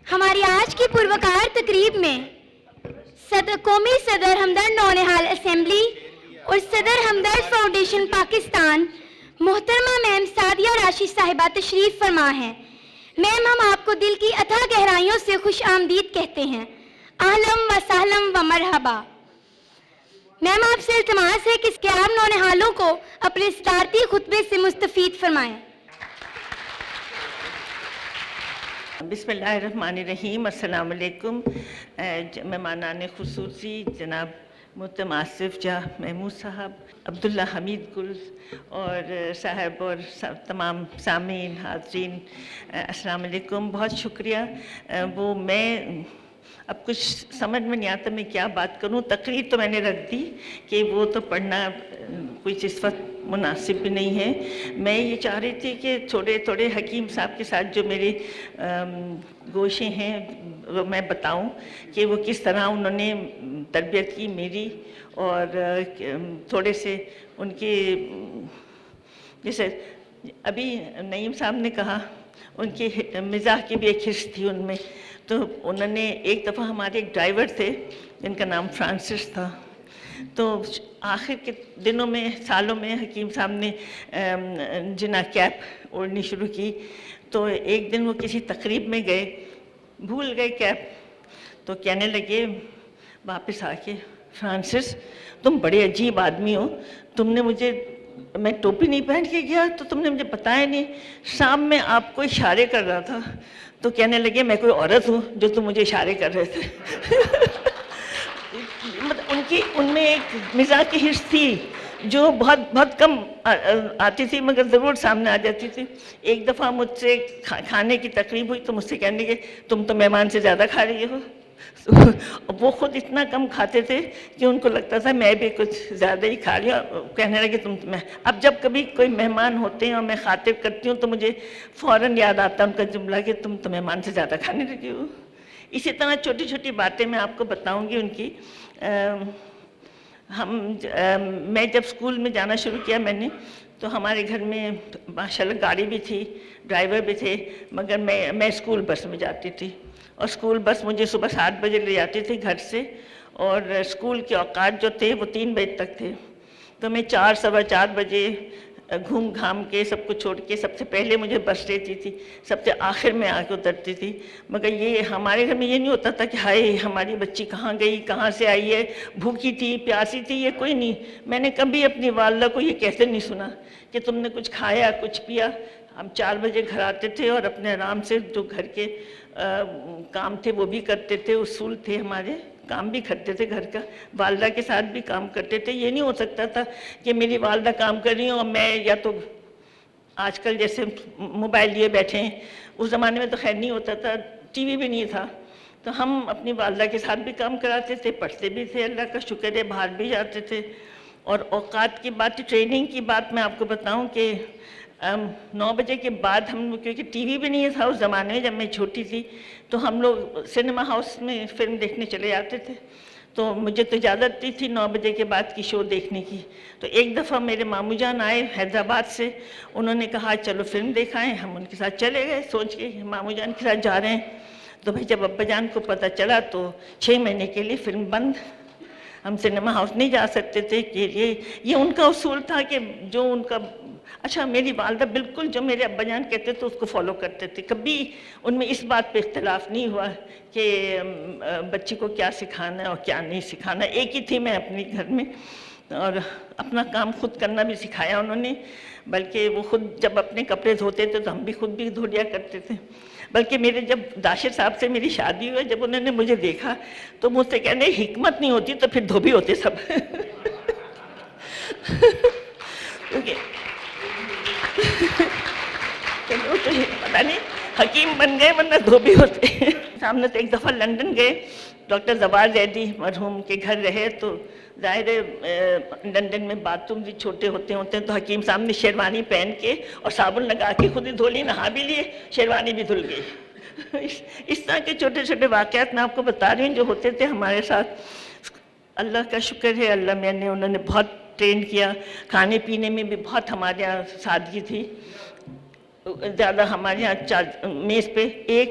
ہماری آج کی پروکار تقریب میں قومی صدر ہمدرد نونہال اسمبلی اور صدر ہمدرد فاؤنڈیشن پاکستان محترمہ میم سعدیہ راشد صاحبہ تشریف فرما ہیں۔ میم، ہم آپ کو دل کی اتھاہ گہرائیوں سے خوش آمدید کہتے ہیں۔ اہلم و سہلم و مرحبا۔ میم، آپ سے التماس ہے کہ آپ نونہالوں کو اپنے صدارتی خطبے سے مستفید فرمائیں۔ بسم اللہ الرحمن الرحیم۔ السلام علیکم۔ مہمانان خصوصی جناب محترم آصف جاہ محمود صاحب، عبداللہ حمید گل اور صاحب اور تمام سامعین حاضرین، السلام علیکم۔ بہت شکریہ۔ وہ میں اب کچھ سمجھ میں نہیں آتا میں کیا بات کروں۔ تقریر تو میں نے رکھ دی کہ وہ تو پڑھنا کچھ اس وقت مناسب بھی نہیں ہے۔ میں یہ چاہ رہی تھی کہ تھوڑے تھوڑے حکیم صاحب کے ساتھ جو میرے گوشے ہیں وہ میں بتاؤں کہ وہ کس طرح انہوں نے تربیت کی میری، اور تھوڑے سے ان کے، جیسے ابھی نعیم صاحب نے کہا ان کے مزاح کی بھی ایک حص تھی ان میں۔ تو انہوں نے ایک دفعہ ہمارے ایک ڈرائیور تھے جن کا نام فرانسس تھا، تو آخر کے دنوں میں سالوں میں حکیم صاحب نے جنا کیپ اوڑھنی شروع کی۔ تو ایک دن وہ کسی تقریب میں گئے، بھول گئے کیپ، تو کہنے لگے واپس آ کے، فرانسس تم بڑے عجیب آدمی ہو، تم نے مجھے، میں ٹوپی نہیں پہن کے گیا تو تم نے مجھے بتایا نہیں، شام میں آپ کو اشارے کر رہا تھا۔ تو کہنے لگے میں کوئی عورت ہوں جو تم مجھے اشارے کر رہے تھے۔ ان میں ایک مزاح کی حص تھی جو بہت کم آتی تھی مگر ضرور سامنے آ جاتی تھی۔ ایک دفعہ مجھ سے کھانے کی تقریب ہوئی تو مجھ سے کہنے لگے تم تو مہمان سے زیادہ کھا رہی ہو۔ وہ خود اتنا کم کھاتے تھے کہ ان کو لگتا تھا میں بھی کچھ زیادہ ہی کھا رہی ہوں۔ کہنے لگے اب جب کبھی کوئی مہمان ہوتے ہیں اور میں خاطب کرتی ہوں تو مجھے فوراً یاد آتا ہے ان کا جملہ کہ تم تو مہمان سے زیادہ کھانے لگی ہو۔ اسی طرح چھوٹی چھوٹی باتیں میں آپ کو بتاؤں گی ان کی۔ میں جب اسکول میں جانا شروع کیا میں نے، تو ہمارے گھر میں ماشاءاللہ گاڑی بھی تھی، ڈرائیور بھی تھے، مگر میں اسکول بس میں جاتی تھی، اور اسکول بس مجھے صبح 7 بجے لے جاتی تھی گھر سے، اور اسکول کے اوقات جو تھے وہ 3 بجے تک تھے۔ تو میں 4 سوا 4 بجے گھوم گھام کے سب کو چھوڑ کے سب سے پہلے مجھے بس لیتی تھی، سب سے آخر میں آ کے اترتی تھی۔ مگر یہ ہمارے گھر میں یہ نہیں ہوتا تھا کہ ہائے ہماری بچی کہاں گئی، کہاں سے آئی ہے، بھوکی تھی، پیاسی تھی، یہ کوئی نہیں۔ میں نے کبھی اپنی والدہ کو یہ کہتے نہیں سنا کہ تم نے کچھ کھایا کچھ پیا۔ ہم 4 بجے گھر آتے تھے اور اپنے آرام سے جو گھر کے کام تھے وہ بھی کرتے تھے، اصول تھے ہمارے، کام بھی کرتے تھے گھر کا، والدہ کے ساتھ بھی کام کرتے تھے۔ یہ نہیں ہو سکتا تھا کہ میری والدہ کام کر رہی ہوں اور میں، یا تو آج کل جیسے موبائل لیے بیٹھے ہیں، اس زمانے میں تو خیر نہیں ہوتا تھا، ٹی وی بھی نہیں تھا، تو ہم اپنی والدہ کے ساتھ بھی کام کراتے تھے، پڑھتے بھی تھے، اللہ کا شکر ہے، باہر بھی جاتے تھے۔ اور اوقات کی بات، ٹریننگ کی بات میں آپ کو بتاؤں کہ 9 بجے کے بعد ہم، کیونکہ ٹی وی بھی نہیں تھا اس زمانے میں جب میں چھوٹی تھی، تو ہم لوگ سنیما ہاؤس میں فلم دیکھنے چلے جاتے تھے۔ تو مجھے تو اجازت دی تھی 9 بجے کے بعد کی شو دیکھنے کی۔ تو ایک دفعہ میرے ماموں جان آئے حیدرآباد سے، انہوں نے کہا چلو فلم دیکھائیں، ہم ان کے ساتھ چلے گئے سوچ کے ماموں جان کے ساتھ جا رہے ہیں۔ تو بھائی جب ابا جان کو پتہ چلا تو 6 مہینے کے لیے فلم بند، ہم سنیما ہاؤس نہیں جا سکتے تھے، کہ یہ ان کا اصول تھا کہ جو ان کا، اچھا میری والدہ بالکل جو میرے ابا جان کہتے تھے اس کو فالو کرتے تھے، کبھی ان میں اس بات پہ اختلاف نہیں ہوا کہ بچی کو کیا سکھانا ہے اور کیا نہیں سکھانا۔ ایک ہی تھی میں اپنے گھر میں، اور اپنا کام خود کرنا بھی سکھایا انہوں نے، بلکہ وہ خود جب اپنے کپڑے دھوتے تھے تو ہم بھی خود بھی دھو لیا کرتے تھے۔ بلکہ میرے جب داشر صاحب سے میری شادی ہوئی، جب انہوں نے مجھے دیکھا تو مجھ سے کہنے حکمت نہیں ہوتی تو پھر دھوبی ہوتے سب۔ پتہ نہیں حکیم بن گئے ورنہ دھوبی ہوتے۔ سامنے تو ایک دفعہ لندن گئے، ڈاکٹر زوار زیدی مرحوم کے گھر رہے، تو ظاہر ہے لندن میں باتھ روم بھی چھوٹے ہوتے ہیں، تو حکیم صاحب نے شیروانی پہن کے اور صابن لگا کے خود ہی دھو لی، نہا بھی لیے، شیروانی بھی دھل گئی۔ اس طرح کے چھوٹے چھوٹے واقعات میں آپ کو بتا رہی ہوں جو ہوتے تھے ہمارے ساتھ۔ اللہ کا شکر ہے، اللہ میں نے، انہوں نے بہت ٹرین کیا۔ کھانے پینے میں بھی بہت ہمارے یہاں سادگی تھی، زیادہ ہمارے یہاں میز پہ ایک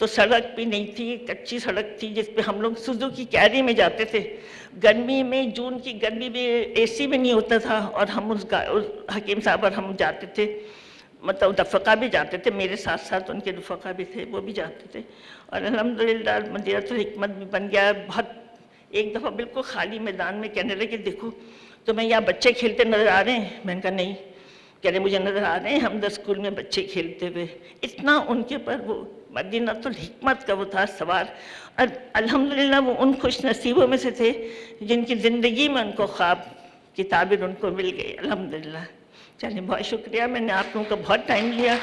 تو سڑک بھی نہیں تھی, کچی سڑک تھی جس پہ ہم لوگ سوزوکی کیری میں جاتے تھے. گرمی میں, جون کی گرمی میں اے سی بھی نہیں ہوتا تھا, اور ہم اس حکیم صاحب اور ہم جاتے تھے, مطلب رفقا بھی جاتے تھے میرے ساتھ ساتھ, ان کے رفقا بھی تھے, وہ بھی جاتے تھے. اور الحمدللہ مدینۃ الحکمت بھی بن گیا. بہت ایک دفعہ بالکل خالی میدان میں کہنے لگے دیکھو تو میں یہاں بچے کھیلتے نظر آ رہے ہیں. میں نے کہا نہیں. کہہ رہے مجھے نظر آ رہے ہیں ہمدرد اسکول میں بچے کھیلتے ہوئے. اتنا ان کے پر وہ مدینۃ الحکمت کا وہ تھا سوار. اور الحمدللہ وہ ان خوش نصیبوں میں سے تھے جن کی زندگی میں ان کو خواب کی تعبیر ان کو مل گئی الحمدللہ. چلیے بہت شکریہ, میں نے آپ لوگوں کا بہت ٹائم لیا.